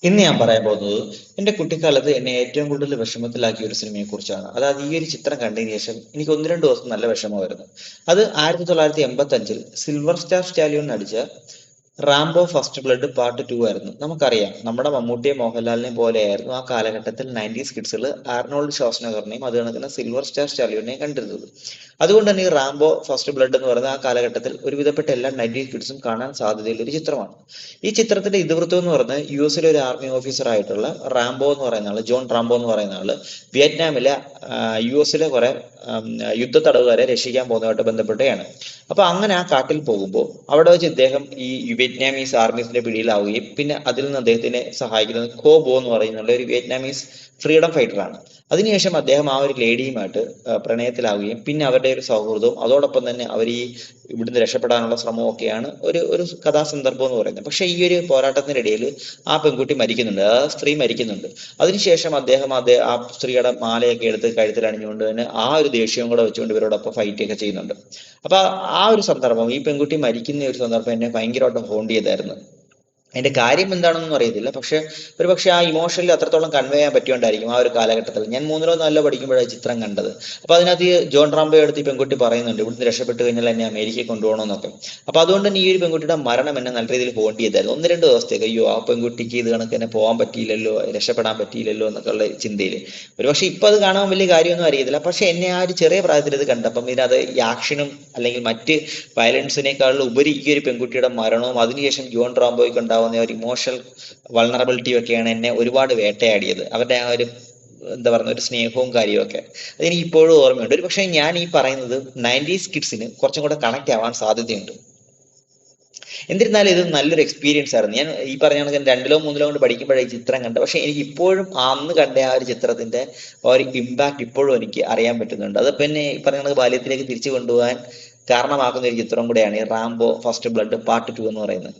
ഇന്ന് ഞാൻ പറയാൻ പോകുന്നത് എന്റെ കുട്ടിക്കാലത്ത് എന്നെ ഏറ്റവും കൂടുതൽ വിഷമത്തിലാക്കിയ ഒരു സിനിമയെ കുറിച്ചാണ്. അതായത് ഈ ഒരു ചിത്രം കണ്ടതിന് ശേഷം എനിക്ക് ഒന്ന് രണ്ട് ദിവസം നല്ല വിഷമമായിരുന്നു. അത് 1985 സിൽവർ സ്റ്റാർ സ്റ്റാലിയോൺ നടിച്ച റാംബോ ഫസ്റ്റ് ബ്ലഡ് പാർട്ട് 2 ആയിരുന്നു. നമുക്കറിയാം നമ്മുടെ മമ്മൂട്ടിയെ മോഹൻലാലിനെയും പോലെയായിരുന്നു ആ കാലഘട്ടത്തിൽ 90s കിഡ്സിൽ ആർണോൾഡ് ഷ്വാസ്നഗറിനെയും അത് കണക്കുന്ന സിൽവർ സ്റ്റാർ സ്റ്റാലിയോനെയും കണ്ടിരുന്നത്. അതുകൊണ്ട് തന്നെ ഈ റാംബോ ഫസ്റ്റ് ബ്ലഡ് എന്ന് പറയുന്ന ആ കാലഘട്ടത്തിൽ ഒരുവിധപ്പെട്ട എല്ലാ 90s കിഡ്സും കാണാൻ സാധ്യതയുള്ള ഒരു ചിത്രമാണ്. ഈ ചിത്രത്തിന്റെ ഇതിവൃത്തം എന്ന് പറഞ്ഞാൽ US ഒരു ആർമി ഓഫീസർ ആയിട്ടുള്ള റാംബോ എന്ന് പറയുന്ന ആള്, ജോൺ റാംബോ എന്ന് പറയുന്ന ആള് വിയറ്റ്നാമിലെ US കുറെ യുദ്ധ തടവുകാരെ രക്ഷിക്കാൻ പോകുന്നതുമായിട്ട് ബന്ധപ്പെട്ടുകയാണ്. അപ്പൊ അങ്ങനെ ആ കാട്ടിൽ പോകുമ്പോൾ അവിടെ വെച്ച് ഇദ്ദേഹം ഈ വിയറ്റ്നാമീസ് ആർമീസിന്റെ പിടിയിലാവുകയും പിന്നെ അതിൽ നിന്ന് അദ്ദേഹത്തിനെ സഹായിക്കുന്നത് കോബോ എന്ന് പറയുന്ന ഒരു വിയറ്റ്നാമീസ് ഫ്രീഡം ഫൈറ്റർ ആണ്. അതിനുശേഷം അദ്ദേഹം ആ ഒരു ലേഡിയുമായിട്ട് പ്രണയത്തിലാവുകയും പിന്നെ അവരുടെ ഒരു സൗഹൃദവും അതോടൊപ്പം തന്നെ അവർ ഈ ഇവിടുന്ന് രക്ഷപ്പെടാനുള്ള ശ്രമവും ഒക്കെയാണ് ഒരു ഒരു കഥാസന്ദർഭം എന്ന് പറയുന്നത്. പക്ഷെ ഈ ഒരു പോരാട്ടത്തിനിടയിൽ ആ പെൺകുട്ടി മരിക്കുന്നുണ്ട്, ആ സ്ത്രീ മരിക്കുന്നുണ്ട്. അതിനുശേഷം അദ്ദേഹം ആ സ്ത്രീയുടെ മാലയൊക്കെ എടുത്ത് കഴുത്തിൽ അണിഞ്ഞുകൊണ്ട് തന്നെ ആ ഒരു ദേഷ്യവും കൂടെ വെച്ചുകൊണ്ട് ഇവരോടൊപ്പം ഫൈറ്റ് ഒക്കെ ചെയ്യുന്നുണ്ട്. അപ്പൊ ആ ഒരു സന്ദർഭം, ഈ പെൺകുട്ടി മരിക്കുന്ന ഒരു സന്ദർഭം എന്നെ ഭയങ്കരമായിട്ട് ഹോണ്ട് ചെയ്തായിരുന്നു. അതിന്റെ കാര്യം എന്താണെന്നൊന്നും അറിയത്തില്ല. പക്ഷെ ഒരുപക്ഷെ ആ ഇമോഷണലി അത്രത്തോളം കൺവേ ചെയ്യാൻ പറ്റിയോണ്ടായിരിക്കും ആ ഒരു കാലഘട്ടത്തിൽ. ഞാൻ മൂന്നിലോ നാലിലോ പഠിക്കുമ്പോഴാണ് ചിത്രം കണ്ടത്. അപ്പൊ അതിനകത്ത് ഈ ജോൺ റാംബോ എടുത്ത് ഈ പെൺകുട്ടി പറയുന്നുണ്ട് ഇവിടുന്ന് രക്ഷപ്പെട്ട് കഴിഞ്ഞാൽ എന്നെ അമേരിക്കയിൽ കൊണ്ടുപോകണമെന്നൊക്കെ. അപ്പൊ അതുകൊണ്ട് തന്നെ ഈ ഒരു പെൺകുട്ടിയുടെ മരണം എന്നെ നല്ല രീതിയിൽ ഹോണ്ട് ചെയ്തായിരുന്നു. ഒന്ന് രണ്ട് ദിവസത്തേക്ക് അയ്യോ ആ പെൺകുട്ടിക്ക് ഇത് കണക്ക് തന്നെ പോകാൻ പറ്റിയില്ലല്ലോ, രക്ഷപ്പെടാൻ പറ്റിയില്ലല്ലോ എന്നൊക്കെ ഉള്ള ചിന്തയില്. ഒരുപക്ഷെ ഇപ്പൊ അത് കാണാൻ വലിയ കാര്യമൊന്നും അറിയത്തില്ല. പക്ഷെ എന്നെ ആ ഒരു ചെറിയ പ്രായത്തിൽ ഇത് കണ്ടപ്പം ഇതിനകത്ത് ഈ ആക്ഷനും അല്ലെങ്കിൽ മറ്റ് വയലൻസിനേക്കാളും ഉപരി ഈ ഒരു പെൺകുട്ടിയുടെ മരണവും അതിനുശേഷം ജോൺ റാംബോയ്ക്ക് ഉണ്ടാവുന്ന ഒരു ഇമോഷണൽ വൾണറബിലിറ്റി ഒക്കെയാണ് എന്നെ ഒരുപാട് വേട്ടയാടിയത്. അവരുടെ ആ ഒരു എന്താ പറയുക ഒരു സ്നേഹവും കാര്യമൊക്കെ അതെനിക്ക് ഇപ്പോഴും ഓർമ്മയുണ്ട്. ഒരു പക്ഷേ ഞാൻ ഈ പറയുന്നത് 90s കിഡ്സിന് കുറച്ചും കൂടെ കണക്ട് ആവാൻ സാധ്യതയുണ്ട്. എന്നിരുന്നാലും ഇത് നല്ലൊരു എക്സ്പീരിയൻസ് ആയിരുന്നു. ഞാൻ ഈ പറഞ്ഞ കണക്ക് രണ്ടിലോ മൂന്നിലോ കൊണ്ട് പഠിക്കുമ്പോഴേ ഈ ചിത്രം കണ്ടത്. പക്ഷെ എനിക്ക് ഇപ്പോഴും അന്ന് കണ്ട ആ ഒരു ചിത്രത്തിന്റെ ഒരു ഇമ്പാക്ട് ഇപ്പോഴും എനിക്ക് അറിയാൻ പറ്റുന്നുണ്ട്. അത് പിന്നെ ഈ പറഞ്ഞ കണക്ക് ബാല്യത്തിലേക്ക് തിരിച്ചു കൊണ്ടുപോകാൻ കാരണമാക്കുന്ന ഒരു ചിത്രം കൂടെയാണ് ഈ റാംബോ ഫസ്റ്റ് ബ്ലഡ് പാർട്ട് 2 എന്ന് പറയുന്നത്.